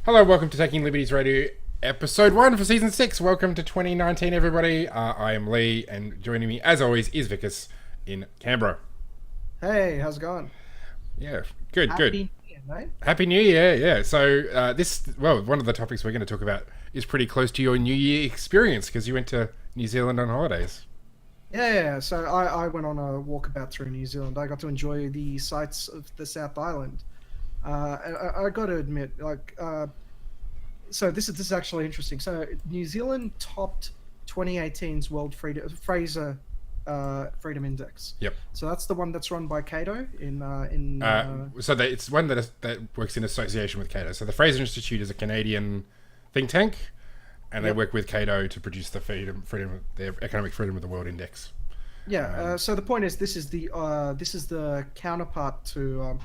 Hello, welcome to Taking Liberties Radio, episode 1 for season 6. Welcome to 2019, everybody. I am Lee, and joining me, as always, is Vicus in Canberra. Hey, how's it going? Yeah, good. Happy New Year, mate. Happy New Year, yeah. So, one of the topics we're going to talk about is pretty close to your New Year experience because you went to New Zealand on holidays. Yeah. So I went on a walkabout through New Zealand. I got to enjoy the sights of the South Island. I got to admit, so this is actually interesting. So New Zealand topped 2018's World Freedom Fraser Freedom Index. Yep. So that's the one that's run by Cato in. It's one that works in association with Cato. So the Fraser Institute is a Canadian think tank, and they Yep. work with Cato to produce the their economic freedom of the world index. Yeah. So the point is, this is the counterpart to.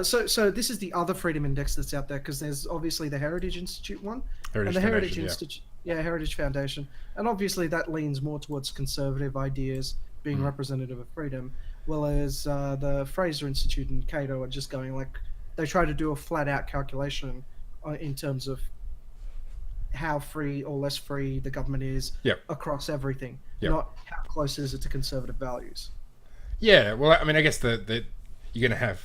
So this is the other freedom index that's out there because there's obviously the Heritage Institute one Heritage and the Heritage Foundation, yeah. Institute, yeah, Heritage Foundation, and obviously that leans more towards conservative ideas being representative of freedom, whereas the Fraser Institute and Cato are just going like they try to do a flat out calculation in terms of how free or less free the government is Yep. across everything, Yep. not how close is it to conservative values. Yeah, well, I mean, I guess the you're gonna have,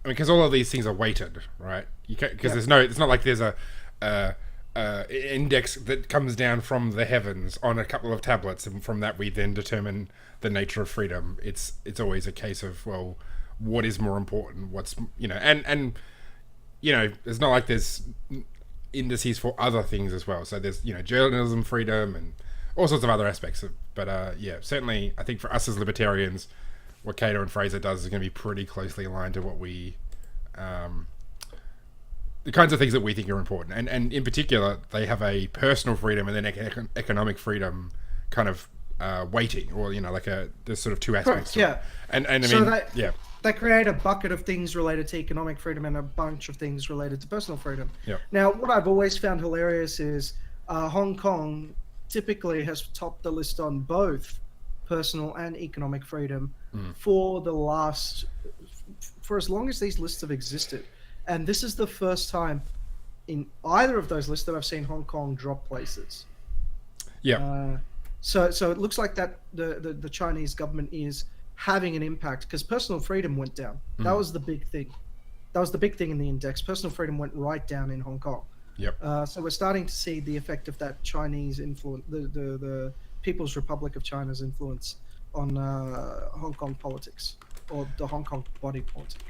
I mean, because all of these things are weighted, right? You because Yeah. it's not like there's a index that comes down from the heavens on a couple of tablets, and from that we then determine the nature of freedom. It's always a case of, well, what is more important? What's and it's not like there's indices for other things as well. So there's journalism freedom and all sorts of other aspects. But yeah, certainly I think for us as libertarians, what Cato and Fraser does is going to be pretty closely aligned to what the kinds of things that we think are important. And in particular, they have a personal freedom and then economic freedom kind of weighting, or there's sort of two aspects. Correct. Yeah. And I So mean, that yeah, they create a bucket of things related to economic freedom and a bunch of things related to personal freedom. yeah, Now, what I've always found hilarious is Hong Kong typically has topped the list on both personal and economic freedom for the last for as long as these lists have existed, and this is the first time in either of those lists that I've seen Hong Kong drop places. yeah, So it looks like that the Chinese government is having an impact because personal freedom went down. That was the big thing. That was the big thing in the index. Personal freedom went right down in Hong Kong. yep. So we're starting to see the effect of that Chinese influence, the People's Republic of China's influence on Hong Kong politics, or the Hong Kong body politic,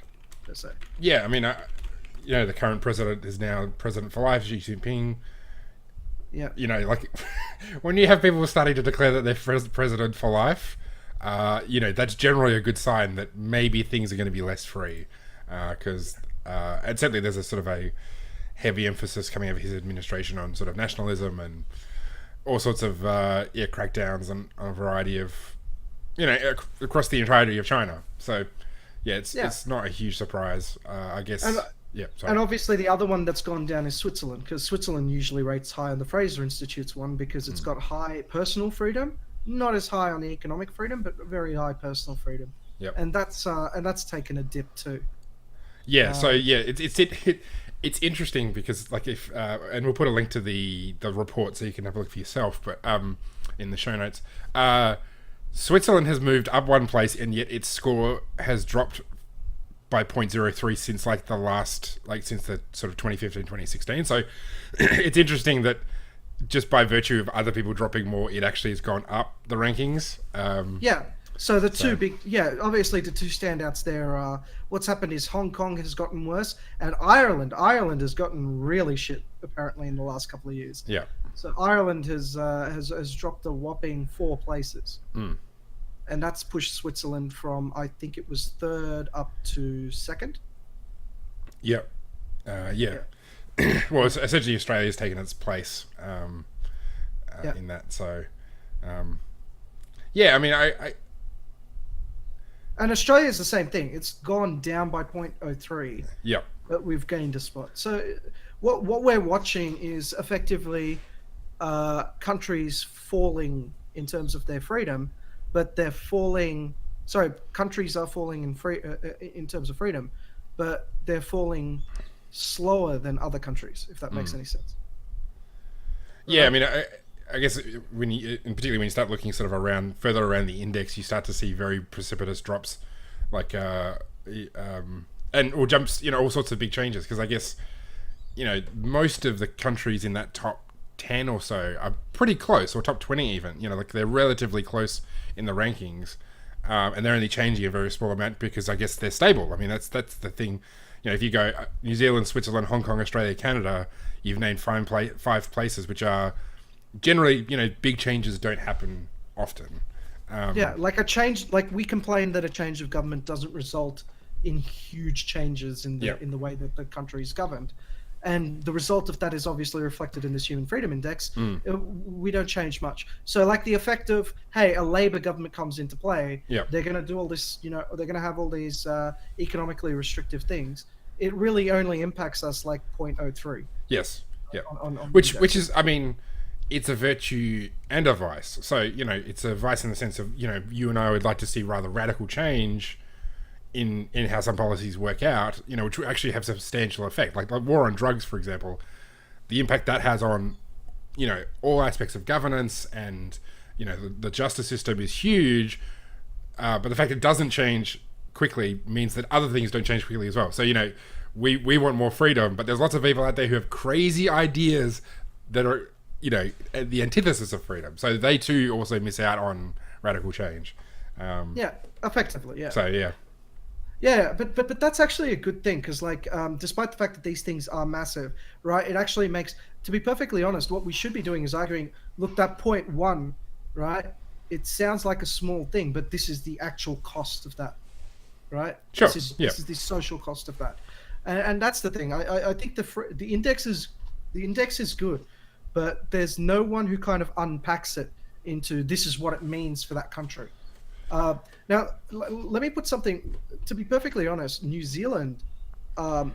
per se. Yeah, I mean, the current president is now president for life, Xi Jinping. Yeah. Like when you have people starting to declare that they're president for life, that's generally a good sign that maybe things are going to be less free, because and certainly there's a sort of a heavy emphasis coming out of his administration on sort of nationalism and all sorts of crackdowns on a variety of across the entirety of China. So yeah, it's not a huge surprise, I guess. And, Yeah, sorry. and obviously the other one that's gone down is Switzerland, because Switzerland usually rates high on the Fraser Institute's one because it's got high personal freedom, not as high on the economic freedom, but very high personal freedom. Yep. And that's taken a dip too. Yeah, so yeah, it's interesting because if and we'll put a link to the report so you can have a look for yourself, but in the show notes, Switzerland has moved up one place and yet its score has dropped by 0.03 since since the sort of 2015 2016. So it's interesting that just by virtue of other people dropping more, it actually has gone up the rankings. Yeah. So the two big, obviously the two standouts there are what's happened is Hong Kong has gotten worse, and Ireland has gotten really shit apparently in the last couple of years. Yeah. So Ireland has dropped a whopping 4 places, and that's pushed Switzerland from, I think it was third up to second. Yeah. Yeah. Well, essentially Australia's taken its place Yeah. in that. So yeah, I mean, I And Australia's the same thing. It's gone down by 0.03, yeah. but we've gained a spot. So what we're watching is effectively countries falling in terms of their freedom, but they're falling. Sorry, countries are falling in terms of freedom, but they're falling slower than other countries, if that makes any sense. Yeah, I Right? mean, I guess when you, in particularly when you start looking sort of around further around the index, you start to see very precipitous drops, like and or jumps, all sorts of big changes. Because I guess most of the countries in that top 10 or so are pretty close, or top 20 even. Like they're relatively close in the rankings, and they're only changing a very small amount because I guess they're stable. I mean, that's the thing. If you go New Zealand, Switzerland, Hong Kong, Australia, Canada, you've named five places which are generally, big changes don't happen often. Yeah, like a change, like we complain that a change of government doesn't result in huge changes in Yeah. the way that the country is governed, and the result of that is obviously reflected in this Human Freedom Index. We don't change much. So, like the effect of, hey, a Labor government comes into play, Yeah. they're going to do all this, they're going to have all these economically restrictive things. It really only impacts us like 0.03 Yes. Yeah. on the Which index. is, I mean, it's a virtue and a vice. So it's a vice in the sense of you and I would like to see rather radical change in how some policies work out. Which will actually have substantial effect, like war on drugs, for example. The impact that has on all aspects of governance and the justice system is huge. But the fact it doesn't change quickly means that other things don't change quickly as well. So we want more freedom, but there's lots of people out there who have crazy ideas that are the antithesis of freedom. So they too also miss out on radical change. Yeah, effectively, yeah. So yeah, Yeah, but that's actually a good thing because, like, despite the fact that these things are massive, right? It actually makes, to be perfectly honest, what we should be doing is arguing. Look, that 0.1, right? It sounds like a small thing, but this is the actual cost of that, right? sure, yeah, This is the social cost of that, and that's the thing. I think the index is good, but there's no one who kind of unpacks it into this is what it means for that country. Now, let me put something. To be perfectly honest, New Zealand, um,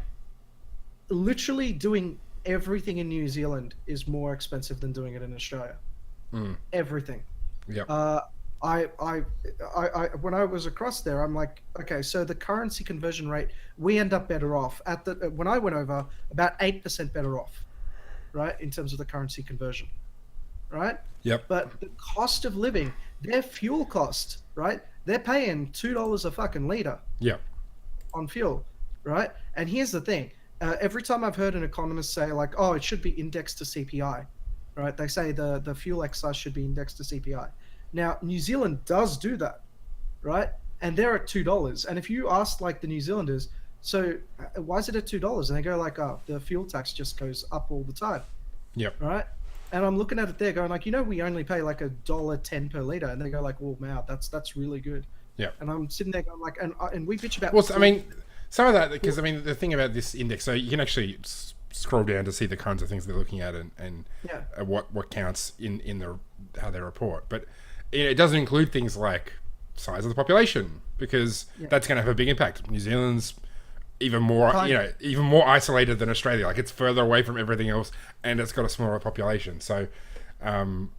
literally doing everything in New Zealand is more expensive than doing it in Australia. Everything. yeah, Uh, when I was across there, I'm like, okay, so the currency conversion rate, we end up better off when I went over, about 8% better off, right, in terms of the currency conversion, right? yep, But the cost of living, their fuel cost, right? They're paying $2 a fucking liter yep, on fuel, right? And here's the thing: every time I've heard an economist say like, "Oh, it should be indexed to CPI," right? They say the fuel excise should be indexed to CPI. Now, New Zealand does do that, right? And they're at $2. And if you ask like the New Zealanders, so why is it at $2? And they go like, "Oh, the fuel tax just goes up all the time." yep, Right? And I'm looking at it there, going like, we only pay like $1.10 per liter, and they go like, well, wow, that's really good. yep. And I'm sitting there going like, and we bitch about. Well, I mean, some of that, because I mean, the thing about this index, so you can actually scroll down to see the kinds of things they're looking at and Yeah, what counts in the how they report, but it doesn't include things like size of the population, because yeah, that's going to have a big impact. New Zealand's even more, Kind- even more isolated than Australia. Like it's further away from everything else, and it's got a smaller population. So, um,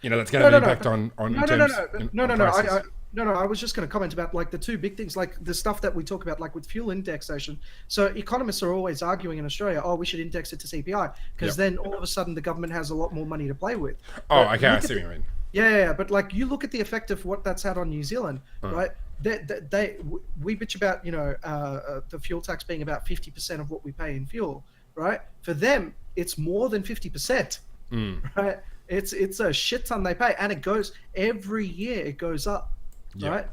that's going to have an impact on no, in no, no, terms no, no, on no, no. prices. No, no. I was just going to comment about like the two big things, like the stuff that we talk about, like with fuel indexation. So economists are always arguing in Australia, oh, we should index it to CPI because Yep. then all of a sudden the government has a lot more money to play with. Oh, But okay, I look at see what you mean. yeah, but like you look at the effect of what that's had on New Zealand, right? We bitch about the fuel tax being about 50% of what we pay in fuel, right? For them, it's more than 50%, right? It's a shit ton they pay, and it goes every year. It goes up, Yeah. right?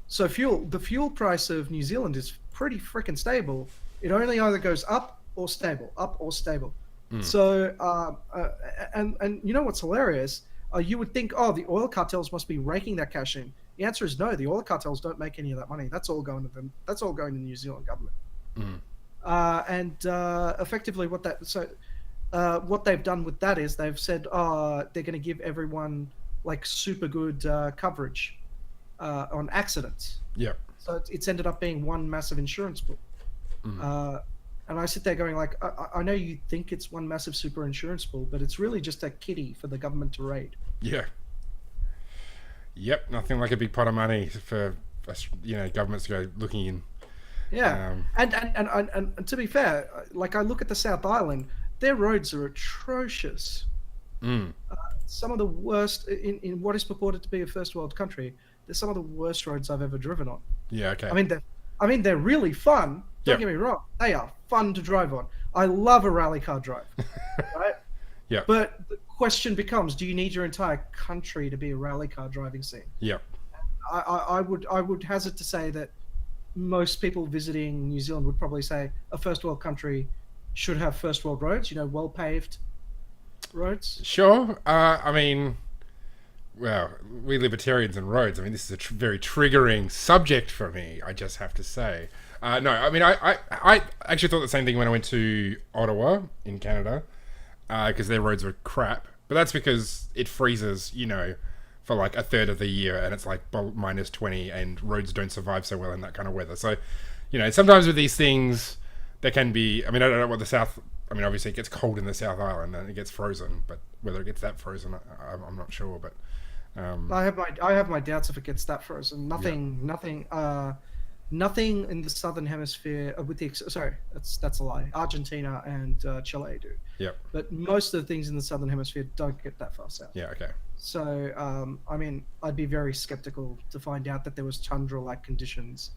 So the fuel price of New Zealand is pretty freaking stable. It only either goes up or stable, up or stable. So and you know what's hilarious? You would think, oh, the oil cartels must be raking that cash in. The answer is no. The oil cartels don't make any of that money. That's all going to them. That's all going to the New Zealand government. And effectively, what they've done with that is they've said, oh, they're going to give everyone like super good coverage on accidents. Yep. So it's ended up being one massive insurance pool. And I sit there going like, I know you think it's one massive super insurance pool, but it's really just a kitty for the government to raid. Yeah. Yep. Nothing like a big pot of money for governments to go looking in. Yeah, Um, and to be fair, like I look at the South Island, their roads are atrocious. mm, Some of the worst in what is purported to be a first world country. They're some of the worst roads I've ever driven on. yeah, I okay. mean, they're really fun. Don't Yep. get me wrong; they are fun to drive on. I love a rally car drive, right? Yep. But the question becomes: do you need your entire country to be a rally car driving scene? Yep. I would hazard to say that most people visiting New Zealand would probably say a first world country should have first world roads. Well paved roads. Sure. I mean, well, we libertarians and roads. I mean, this is a very triggering subject for me. I just have to say. No, I mean, I actually thought the same thing when I went to Ottawa in Canada, because their roads were crap. But that's because it freezes, for like a third of the year, and it's like minus 20, and roads don't survive so well in that kind of weather. So, sometimes with these things, there can be. I mean, I don't know what the South. I mean, obviously, it gets cold in the South Island and it gets frozen, but whether it gets that frozen, I'm not sure. But I have my doubts if it gets that frozen. yeah, Nothing in the southern hemisphere, with sorry, that's a lie. Argentina and Chile do, yep, but most of the things in the southern hemisphere don't get that far south. yeah, okay, So, I mean, I'd be very skeptical to find out that there was tundra-like conditions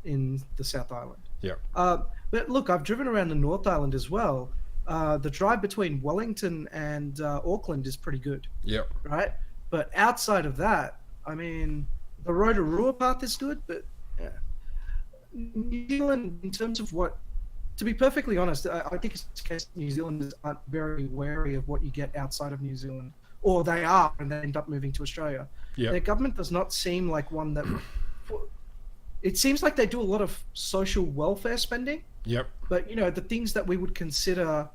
in the South Island. yep, But look, I've driven around the North Island as well. The drive between Wellington and Auckland is pretty good, yep, right? But outside of that, I mean, the Rotorua path is good, but yeah. New Zealand, in terms of what, to be perfectly honest, I think it's the case New Zealanders aren't very wary of what you get outside of New Zealand, or they are, and they end up moving to Australia. yep, Their government does not seem like one that. It seems like they do a lot of social welfare spending, yep, but the things that we would consider,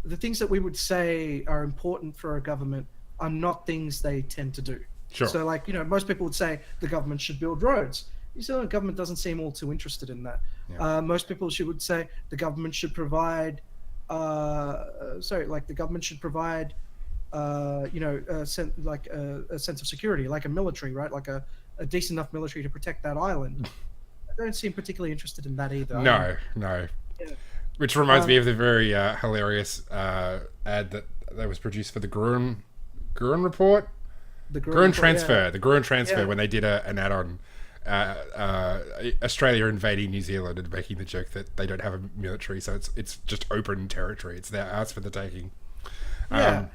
the things that we would say are important for a government are not things they tend to do. sure, So, like, most people would say the government should build roads. New Zealand government doesn't seem all too interested in that. yeah, Most people would say the government should provide, like the government should provide, a sense of security, like a military, right? Like a decent enough military to protect that island. I don't seem particularly interested in that either. no. Yeah. Which reminds me Um, of the very hilarious ad that was produced for the Gruen report. the Gruen Gruen Report, transfer, the Gruen transfer, yeah. when they did an ad on Australia invading New Zealand and making the joke that they don't have a military, so it's just open territory. It's their ours for the taking. Yeah. Um,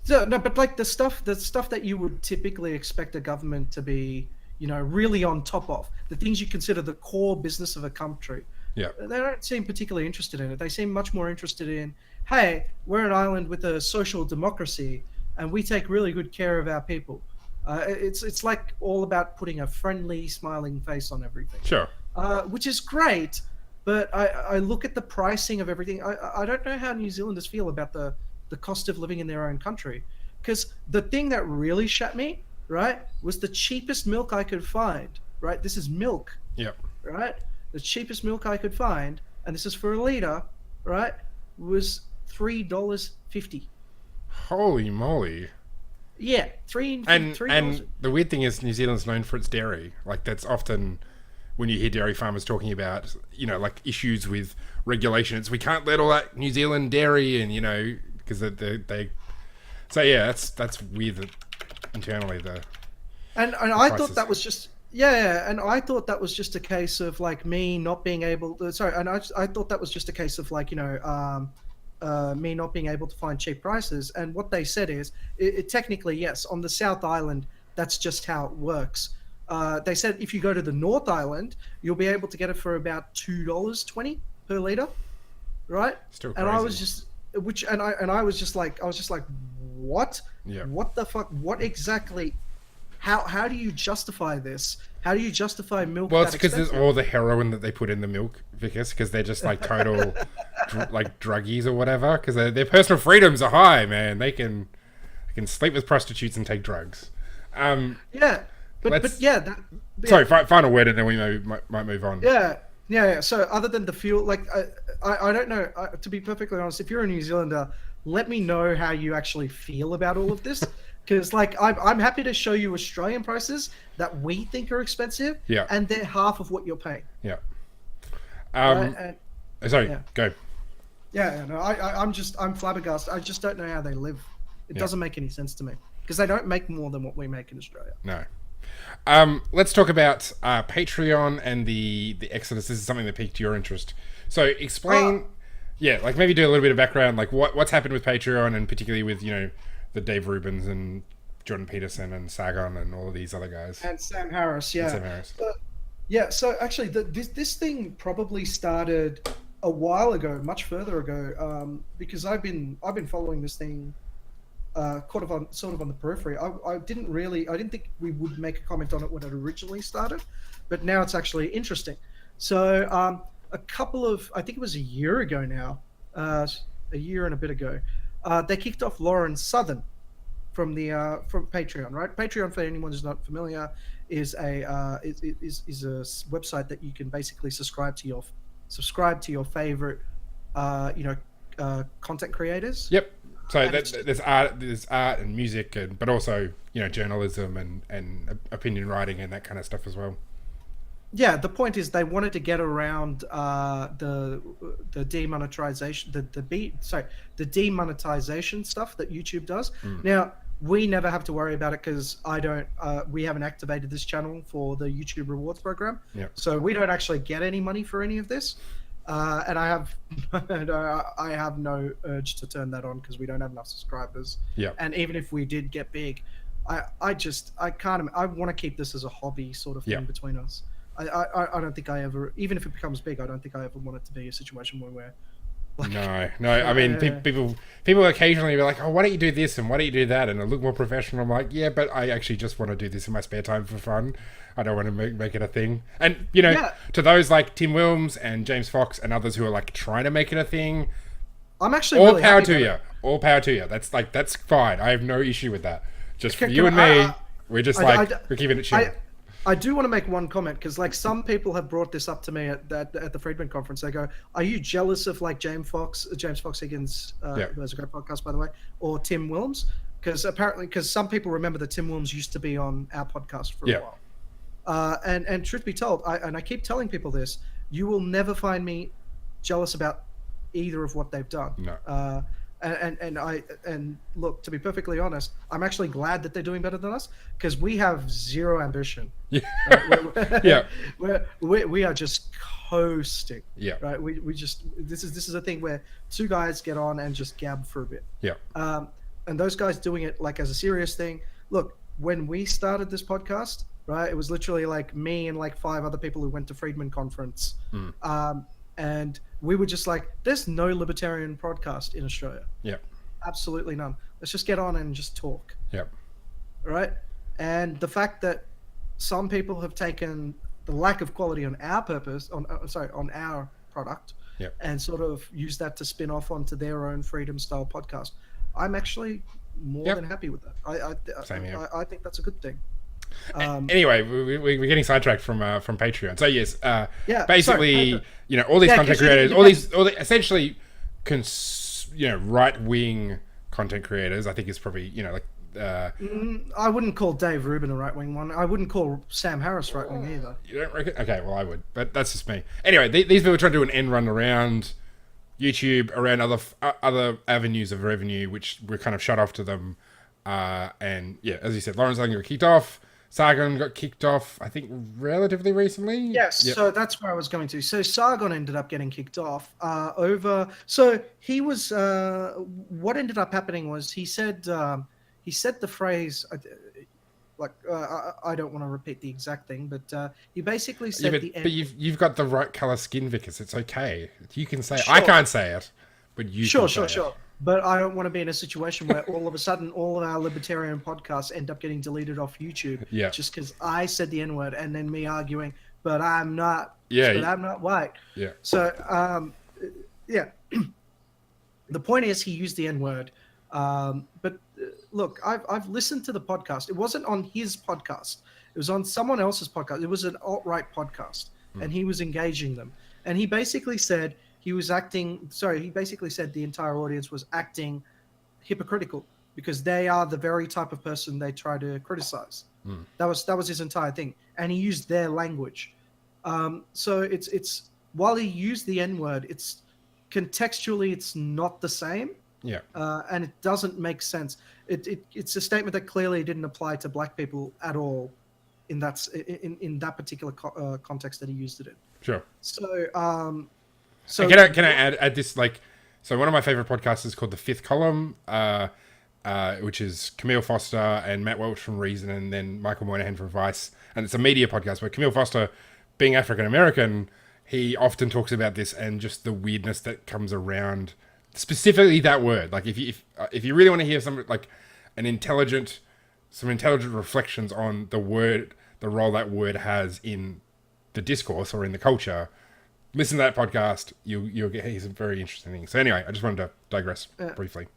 So no, but like the stuff that you would typically expect a government to be, really on top of, the things you consider the core business of a country, yeah, they don't seem particularly interested in it. They seem much more interested in, hey, we're an island with a social democracy, and we take really good care of our people. It's like all about putting a friendly, smiling face on everything, sure, which is great. But I look at the pricing of everything. I don't know how New Zealanders feel about the cost of living in their own country, because the thing that really shut me, right, was the cheapest milk I could find. Right, this is milk, yeah. right? The cheapest milk I could find, and this is for a liter, right, was $3.50. Holy moly! Yeah, three And $3. the weird thing is, New Zealand's known for its dairy. Like that's often when you hear dairy farmers talking about, like issues with regulation. It's we can't let all that New Zealand dairy, and because they. So yeah, that's weird that internally And the I thought prices. that was just yeah, and I thought that was just a case of like me not being able to, sorry, and I thought that was just a case of like me not being able to find cheap prices. And what they said is, it technically, yes, on the South Island, that's just how it works. They said if you go to the North Island, you'll be able to get it for about $2.20 per liter, right? Still And I was crazy. just, I was just like, what? Yeah. What the fuck? What exactly? How do you justify this? How do you justify milk Well, that it's because there's expensive? all the heroin that they put in the milk, Vickers, because they're just like total like druggies or whatever. Because their personal freedoms are high, man. They can sleep with prostitutes and take drugs. Yeah, but Let's. yeah, that, yeah, Sorry, final word, and then we might move on. yeah. So other than the fuel, like I don't know. To be perfectly honest, if you're a New Zealander, let me know how you actually feel about all of this. Because like I'm happy to show you Australian prices that we think are expensive, Yeah. and they're half of what you're paying. Yeah. right? Um, And sorry, yeah, go. yeah. No, I'm flabbergasted. I just don't know how they live. It Yeah, doesn't make any sense to me because they don't make more than what we make in Australia. no. Let's talk about Patreon and the Exodus. This is something that piqued your interest. So Uh, explain, yeah, like maybe do a little bit of background, like what's happened with Patreon, and particularly with the Dave Rubens and Jordan Peterson and Sagon and all of these other guys and Sam Harris, and yeah. Sam Harris. Yeah, so actually, this thing probably started a while ago, much further ago, because I've been following this thing sort of on the periphery. I didn't think we would make a comment on it when it originally started, but now it's actually interesting. So I think it was a year ago now, a year and a bit ago, they kicked off Lauren Southern from Patreon, right? Patreon, for anyone who's not familiar, is a website that you can basically subscribe to your favorite, content creators. Yep. So And it's there's art and music, and but also journalism and opinion writing and that kind of stuff as well. Yeah, the point is they wanted to get around the demonetization, the demonetization stuff that YouTube does. Now we never have to worry about it because I don't. We haven't activated this channel for the YouTube rewards program, Yeah. so we don't actually get any money for any of this. And I have, and I have no urge to turn that on because we don't have enough subscribers. Yeah. And even if we did get big, I can't. I want to keep this as a hobby sort of thing Yeah. between us. I don't think I ever, even if it becomes big, I don't think I ever want it to be a situation where we're like, No. I mean, uh, people occasionally be like, "Oh, why don't you do this and why don't you do that?" and it look more professional. I'm like, "Yeah, but I actually just want to do this in my spare time for fun. I don't want to make it a thing." And Yeah. to those like Tim Wilms and James Fox and others who are like trying to make it a thing, I'm actually all really power happy to about you. it. All power to you. That's fine. I have no issue with that. Just for Can- you can and I- me, we're just I- like we're keeping it chill. I do want to make one comment because like some people have brought this up to me at the Friedman conference. They go, "Are you jealous of like James Fox Higgins, Yeah. who has a great podcast by the way, or Tim Wilms?" Because some people remember that Tim Wilms used to be on our podcast for Yeah. a while. And truth be told, I keep telling people this: you will never find me jealous about either of what they've done. No. And look, to be perfectly honest, I'm actually glad that they're doing better than us because we have zero ambition. Yeah. Right? Yeah. We are just coasting. Yeah. Right. We just this is a thing where two guys get on and just gab for a bit. Yeah. And those guys doing it like as a serious thing. Look, when we started this podcast, right, it was literally like me and like 5 other people who went to Friedman conference. And we were just like, there's no libertarian podcast in Australia. Yeah. Absolutely none. Let's just get on and just talk. Yeah. Right. And the fact that some people have taken the lack of quality on our on our product Yep. and sort of used that to spin off onto their own freedom style podcast. I'm actually more Yep. than happy with that. Same here. I think that's a good thing. Anyway, we're getting sidetracked from Patreon. So yes, Yeah, basically, sorry, all these Yeah, content 'cause you- creators, you all the essentially, right wing content creators. I think is probably I wouldn't call Dave Rubin a right wing one. I wouldn't call Sam Harris right wing either. you don't reckon? Okay, well I would, but that's just me. Anyway, these people are trying to do an end run around YouTube, around other avenues of revenue, which were kind of shut off to them. And yeah, as you said, Lawrence Lang got kicked off. Sargon got kicked off, I think, relatively recently. Yes, Yep. so that's where I was going to. So Sargon ended up getting kicked off over. So he was. What ended up happening was he said the phrase. I don't want to repeat the exact thing, but he basically said but you've got the right color skin, Vickers. It's okay. You can say it. Sure. I can't say it, but you Sure. can say it. But I don't want to be in a situation where all of a sudden all of our libertarian podcasts end up getting deleted off YouTube Yeah. just because I said the N-word and then me arguing, but I'm not. Yeah. But I'm not white. Yeah. So, yeah. The point is he used the N-word. But look, I've listened to the podcast. It wasn't on his podcast. It was on someone else's podcast. It was an alt-right podcast, and he was engaging them. And he basically said he basically said the entire audience was acting hypocritical because they are the very type of person they try to criticize. That was his entire thing. And he used their language. So it's while he used the N word, it's contextually it's not the same, Yeah. and it doesn't make sense. It's a statement that clearly didn't apply to black people at all in that particular context that he used it in. Sure. So And so can I add this, like, so one of my favorite podcasts is called The Fifth Column, which is Camille Foster and Matt Welch from Reason, and then Michael Moynihan from Vice, and it's a media podcast. But Camille Foster, being African American, he often talks about this and just the weirdness that comes around specifically that word. Like, if you really want to hear some like an some intelligent reflections on the word, the role that word has in the discourse or in the culture, listen to that podcast. You'll get some very interesting things. So anyway, I just wanted to digress briefly.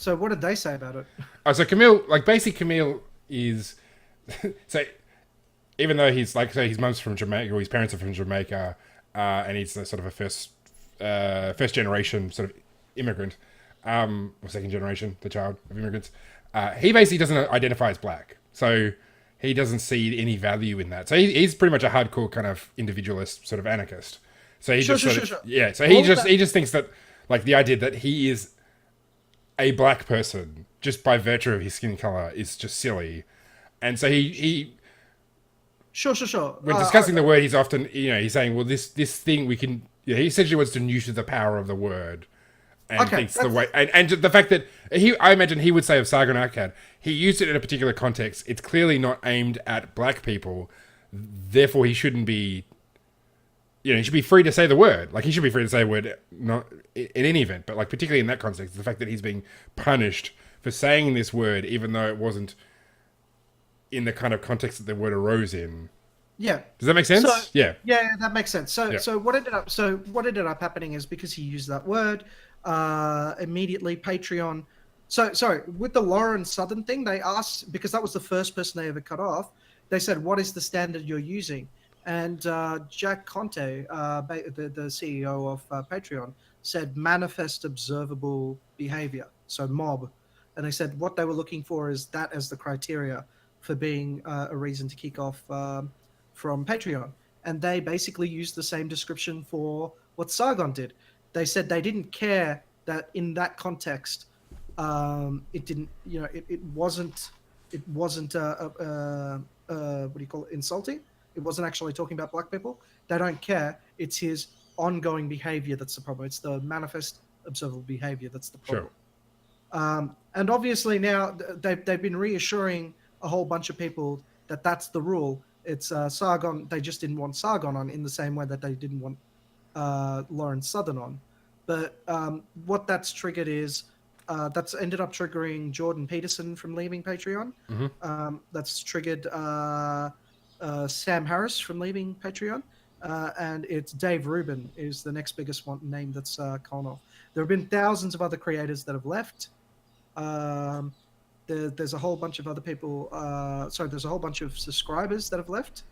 so what did they say about it? So Camille, like, basically Camille is so even though he's like, so his mum's from Jamaica, or his parents are from Jamaica, and he's a sort of a first generation sort of immigrant, or second generation, the child of immigrants. He basically doesn't identify as black, so he doesn't see any value in that. So he's pretty much a hardcore kind of individualist, sort of anarchist. So he Sure, just sure, sort of, sure, sure. yeah. So All of that- he just thinks that, like, the idea that he is a black person just by virtue of his skin color is just silly. And so he Sure. when discussing the word, he's often, he's saying, well, this thing we can, he essentially wants to neuter the power of the word, and Okay, thinks the way, and the fact that I imagine he would say of Sargon Akkad, he used it in a particular context. It's clearly not aimed at black people, therefore he shouldn't be, he should be free to say the word. Like, he should be free to say a word, not in any event, but, like, particularly in that context, the fact that he's being punished for saying this word, even though it wasn't in the kind of context that the word arose in. Yeah. Does that make sense? So, Yeah. Yeah, that makes sense. So Yeah. so what ended up happening is, because he used that word, immediately Patreon. So sorry, with the Lauren Southern thing, they asked, because that was the first person they ever cut off. They said, "What is the standard you're using?" And Jack Conte, the CEO of Patreon, said manifest observable behavior, so mob. And they said what they were looking for is that as the criteria for being a reason to kick off from Patreon. And they basically used the same description for what Sargon did. They said they didn't care that in that context, it didn't, it wasn't what do you call it, insulting. It wasn't actually talking about black people. They don't care. It's his ongoing behavior that's the problem. It's the manifest observable behavior that's the problem. Sure. And obviously now they've been reassuring a whole bunch of people that that's the rule. It's Sargon. They just didn't want Sargon on in the same way that they didn't want Lawrence Southern on. But what that's triggered is that's ended up triggering Jordan Peterson from leaving Patreon. Mm-hmm. That's triggered Sam Harris from leaving Patreon. And it's Dave Rubin is the next biggest name that's gone off. There have been thousands of other creators that have left. There's a whole bunch of other people. There's a whole bunch of subscribers that have left.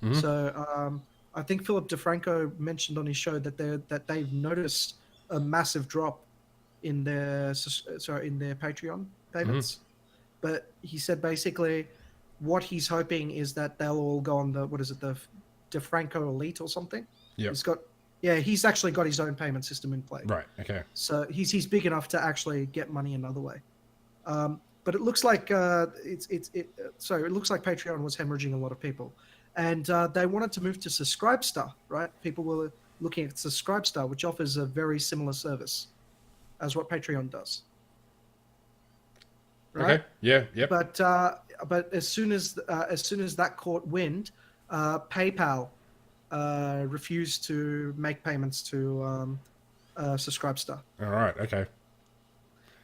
Mm-hmm. So I think Philip DeFranco mentioned on his show that they've noticed a massive drop in their Patreon payments. Mm-hmm. But he said basically what he's hoping is that they'll all go on the DeFranco Elite or something. Yeah. He's actually got his own payment system in play. Right. Okay. So he's big enough to actually get money another way. But it looks like it looks like Patreon was hemorrhaging a lot of people, and they wanted to move to Subscribestar. Right? People were looking at Subscribestar, which offers a very similar service as what Patreon does. Right? Okay. Yeah. Yep. But as soon as that court wind, PayPal refused to make payments to Subscribestar. All right. Okay.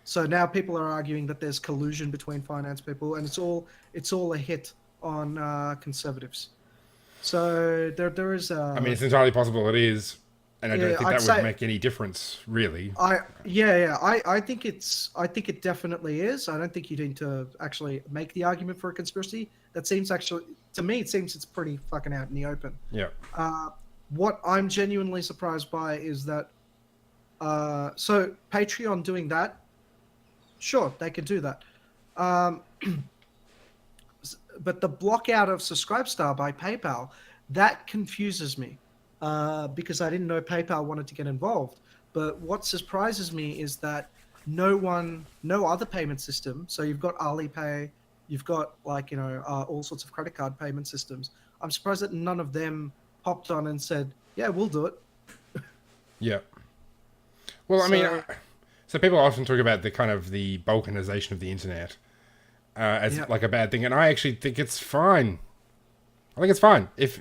So now people are arguing that there's collusion between finance people, and it's all a hit on conservatives. So there is. I mean, it's entirely possible it is, and I don't think that would make any difference, really. I think it definitely is. I don't think you need to actually make the argument for a conspiracy. That seems actually, to me, it's pretty fucking out in the open. Yeah. What I'm genuinely surprised by is that. So Patreon doing that. Sure, they could do that. But the block out of Subscribestar by PayPal, that confuses me. because I didn't know PayPal wanted to get involved. But what surprises me is that no other payment system. So you've got Alipay, you've got like all sorts of credit card payment systems. I'm surprised that none of them popped on and said, "Yeah, we'll do it." Yeah. Well, I mean, So so people often talk about the kind of the balkanization of the internet as yeah, like a bad thing, and I actually think it's fine. I think it's fine if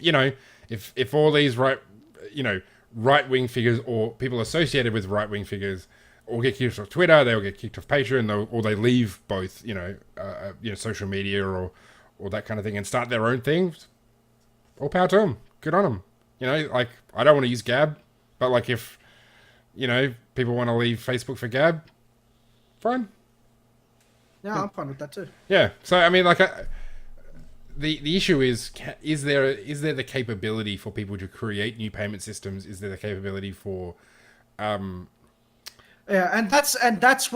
if all these right wing figures or people associated with right wing figures all get kicked off Twitter, they all get kicked off Patreon, or they leave both social media or that kind of thing and start their own thing. All power to them. Good on them. Like I don't want to use Gab, but like if people want to leave Facebook for Gab, fine. yeah, I'm fine with that too. Yeah. So I mean, like, the issue is there the capability for people to create new payment systems? Is there the capability for Yeah, and that's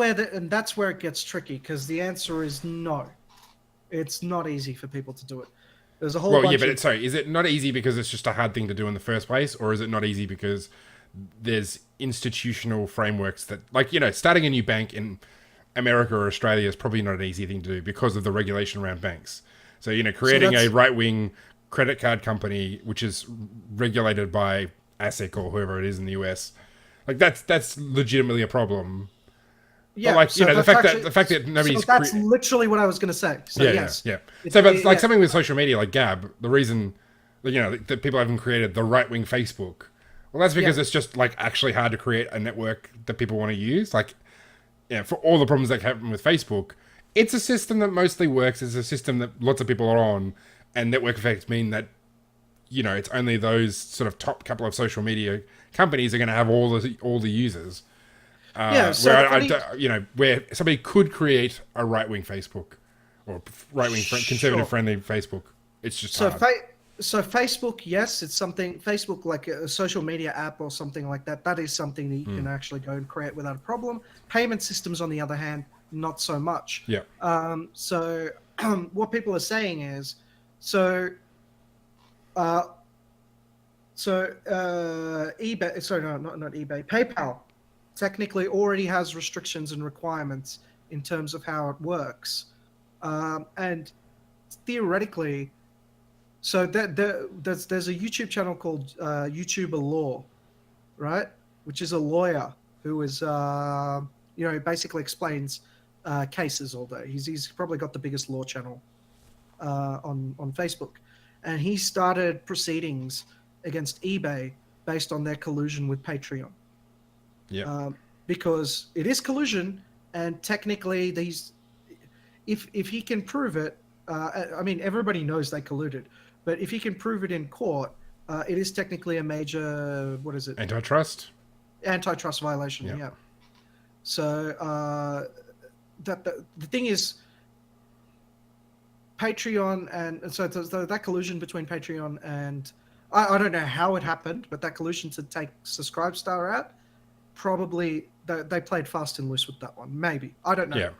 where it gets tricky because the answer is no. It's not easy for people to do it. There's a whole well, yeah, bunch but of sorry, is it not easy because it's just a hard thing to do in the first place, or is it not easy because there's institutional frameworks that, like, starting a new bank in America or Australia is probably not an easy thing to do because of the regulation around banks. So, so creating a that's right wing credit card company which is regulated by ASIC or whoever it is in the US, like that's legitimately a problem. But yeah. like, So the that's fact actually that so nobody's that's literally what I was going to say. So yeah, yes, yeah. it's, So, but like yeah, something with social media like Gab, the reason that people haven't created the right wing Facebook, well, that's yeah, because it's just like actually hard to create a network that people want to use. Like, for all the problems that happen with Facebook, it's a system that mostly works. It's a system that lots of people are on, and network effects mean that it's only those sort of top couple of social media companies are going to have all the users. yeah. So the Where funny, where somebody could create a right wing Facebook or right wing conservative sure. friendly Facebook, it's just So hard. so Facebook, yes, it's something. Facebook, like a social media app or something like that. That is something that you can actually go and create without a problem. Payment systems, on the other hand, not so much. Yeah, So what people are saying is, so uh, eBay. Sorry, no, not eBay. PayPal technically already has restrictions and requirements in terms of how it works, and theoretically. So there's a YouTube channel called YouTuber Law, right? Which is a lawyer who is basically explains cases all day. He's probably got the biggest law channel on Facebook, and he started proceedings against eBay based on their collusion with Patreon, yeah, because it is collusion, and technically these, if he can prove it, I mean everybody knows they colluded, but if he can prove it in court, it is technically a major, what is it, antitrust. antitrust violation. Yeah, Yeah. So that the thing is, Patreon and so that collusion between Patreon and I don't know how it happened, but that collusion to take Subscribestar out, probably they played fast and loose with that one. Maybe, I don't know. yeah.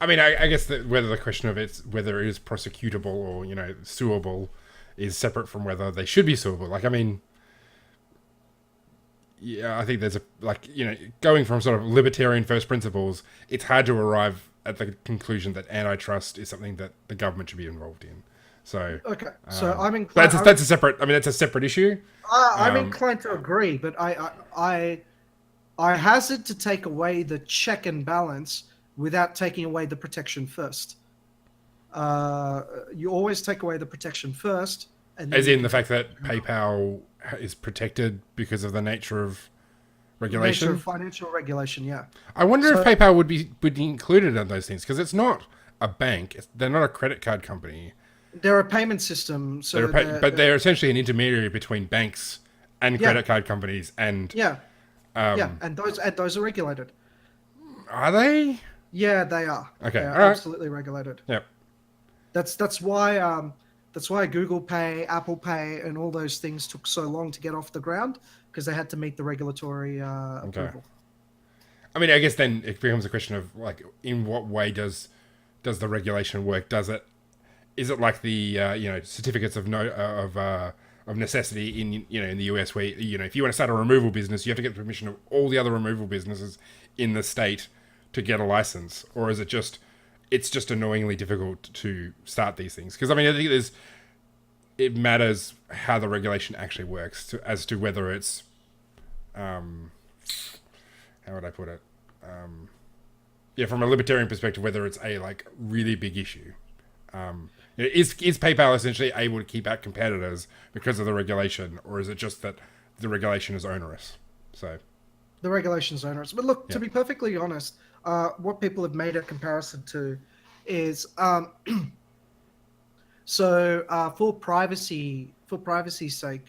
I mean, I guess that whether the question of whether it is prosecutable or suable is separate from whether they should be suable. Like, I mean, yeah, I think there's going from sort of libertarian first principles, it's hard to arrive at the conclusion that antitrust is something that the government should be involved in. So, Okay, so I'm that's inclined. that's a separate. I mean, that's a separate issue. I'm inclined to agree, but I hazard to take away the check and balance without taking away the protection first. You always take away the protection first, and then As you in can the take fact that PayPal is protected because of the nature of the nature of regulation. financial regulation. Yeah. I wonder if So PayPal would be included in those things because it's not a bank. They're not a credit card company. they're a payment system. So But they're essentially an intermediary between banks and yeah, credit card companies. And yeah, yeah, and those are regulated. are they? Yeah, they are. Okay, They are all right. absolutely regulated. Yep. That's why Google Pay, Apple Pay, and all those things took so long to get off the ground because they had to meet the regulatory Okay. approval. I mean, I guess then it becomes a question of like, in what way does the regulation work? Is it like the certificates of of necessity in in the US, where if you want to start a removal business, you have to get the permission of all the other removal businesses in the state to get a license, or is it's just annoyingly difficult to start these things? Because I mean, I think it matters how the regulation actually works as to whether it's how would I put it? From a libertarian perspective, whether it's a really big issue. Is PayPal essentially able to keep out competitors because of the regulation, or is it just that the regulation is onerous? So the regulation is onerous. But look, yeah. to be perfectly honest, what people have made a comparison to is for privacy's sake,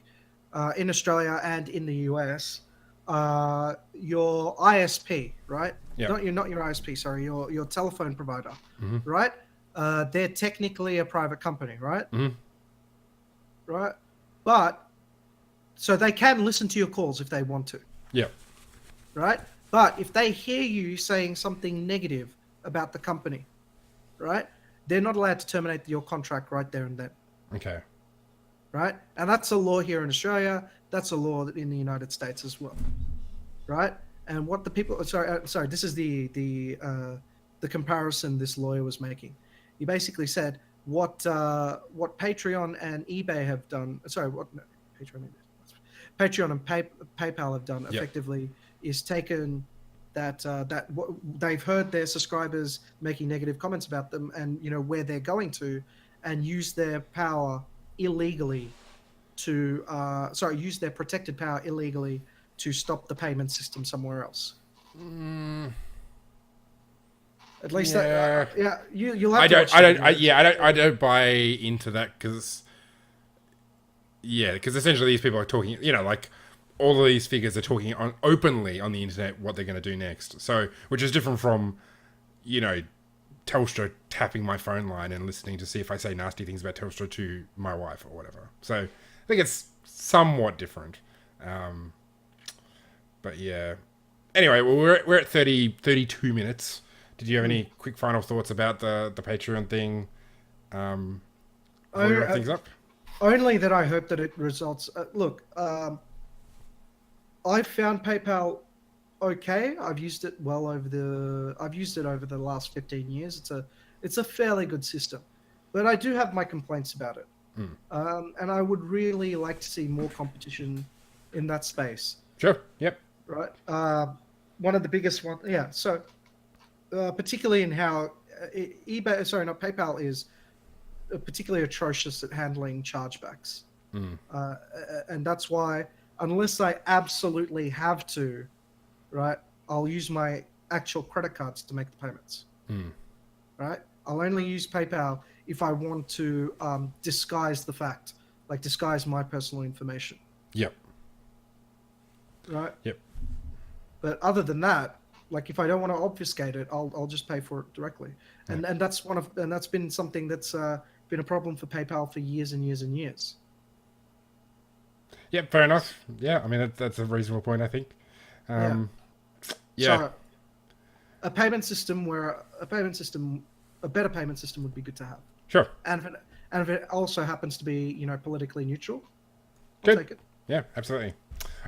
in Australia and in the US, your ISP, right? Yep. Not your ISP, sorry, your telephone provider, Mm-hmm. right? They're technically a private company, right? Mm-hmm. Right, but so they can listen to your calls if they want to. Yep. Right, but if they hear you saying something negative about the company, right, they're not allowed to terminate your contract right there and then. Okay. Right, and that's a law here in Australia. That's a law in the United States as well. Right, and what the people sorry, this is the comparison this lawyer was making. He basically said what Patreon and eBay have done. Patreon and PayPal have done effectively is taken that they've heard their subscribers making negative comments about them, and where they're going to, and use their power illegally to use their protected power illegally to stop the payment system somewhere else. At least you'll have I don't buy into that, because essentially these people are talking, all of these figures are talking openly on the internet what they're going to do next. So, which is different from, Telstra tapping my phone line and listening to see if I say nasty things about Telstra to my wife or whatever. So I think it's somewhat different. But yeah. Anyway, well, we're at 32 minutes. Did you have any quick final thoughts about the Patreon thing? Before we wrap things up? Only that I hope that it results. Look, I've found PayPal okay. I've used it over the last 15 years. It's a fairly good system, but I do have my complaints about it. And I would really like to see more competition in that space. Sure. Yep. Right. One of the biggest ones. Yeah. So, particularly in how PayPal is particularly atrocious at handling chargebacks. And that's why, unless I absolutely have to, right, I'll use my actual credit cards to make the payments. Right. I'll only use PayPal if I want to disguise the fact, disguise my personal information. Yep. Right. Yep. But other than that, if I don't want to obfuscate it, I'll just pay for it directly. And that's that's been something that's been a problem for PayPal for years and years and years. Yeah, fair enough. Yeah, I mean that's a reasonable point, I think. Yeah. So a better payment system would be good to have. Sure. And if it also happens to be politically neutral, I'll take it. Yeah, absolutely.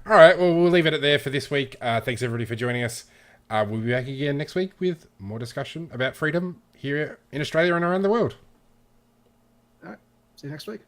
All right, well, we'll leave it there for this week. Thanks everybody for joining us. We'll be back again next week with more discussion about freedom here in Australia and around the world. All right. See you next week.